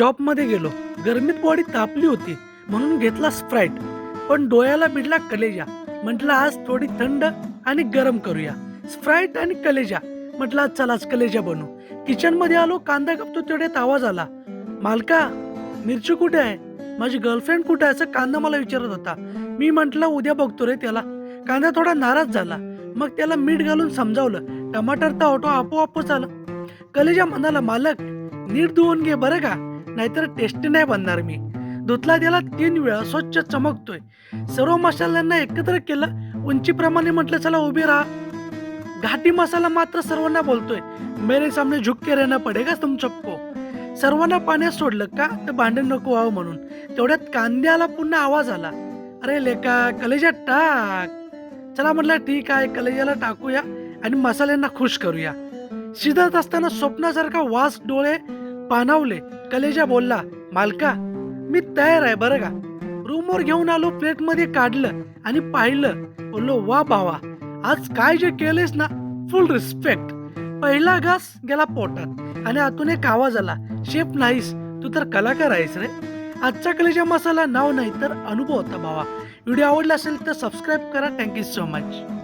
शॉपमध्ये गेलो. गरमीत बॉडी तापली होती म्हणून घेतला स्प्राईट, पण डोळ्याला भिडला कलेजा. म्हटलं आज थोडी थंड आणि गरम करूया. स्प्राईट आणि कलेजा. म्हटलं आज चला आज कलेजा बनवू. किचन मध्ये आलो, कांदा कापतो तेवढ्यात आवाज आला, मालका मिरची कुठे आहे? माझी गर्लफ्रेंड कुठे आहे? असं कांदा मला विचारत होता. मी म्हटलं उद्या बघतो रे त्याला. कांदा थोडा नाराज झाला. मग त्याला मीठ घालून समजावलं. टमाटर तर ऑटो आपोआपच आलं. कलेजा म्हणाला, मालक नीट धुवून घे बरं का, नाहीतर टेस्टी नाही बनणार. मी धुतला त्याला 3 वेळा, स्वच्छ चमकतोय. सर्व मसाल्यांना एकत्र केलं. उंचीप्रमाणे म्हटलं चला उभे राहा. घाटी मसाला मात्र सर्वांना बोलतोय, मेरे सामने झुक के रहना पडेगा तुम सबको. सर्वांना पाण्यात सोडलं का तर भांडण नको व्हावं म्हणून. तेवढ्यात कांद्याला पुन्हा आवाज आला, अरे लेका कलेजा टाक. चला म्हटलं ठीक आहे, कलेजाला टाकूया आणि मसाल्यांना खुश करूया. शिजत असताना स्वप्नासारखा वास डोळे पाणावले. कलेजा बोलला, मालका मी तयार आहे बरं का. रूमवर घेऊन आलो, प्लेट मध्ये काढलं आणि पाहिलं. बोललो वा भावा, आज काय जे केलेस ना, फुल रिस्पेक्ट. पहिला घास गेला पोटात आणि आतून एक आवाज आला, शेफ नाहीस तू तर कलाकार आहेस रे. आजचा कलेजा मसाला नाव नाही तर अनुभव होता भावा. व्हिडिओ आवडला असेल तर सबस्क्राईब करा. Thank you so much.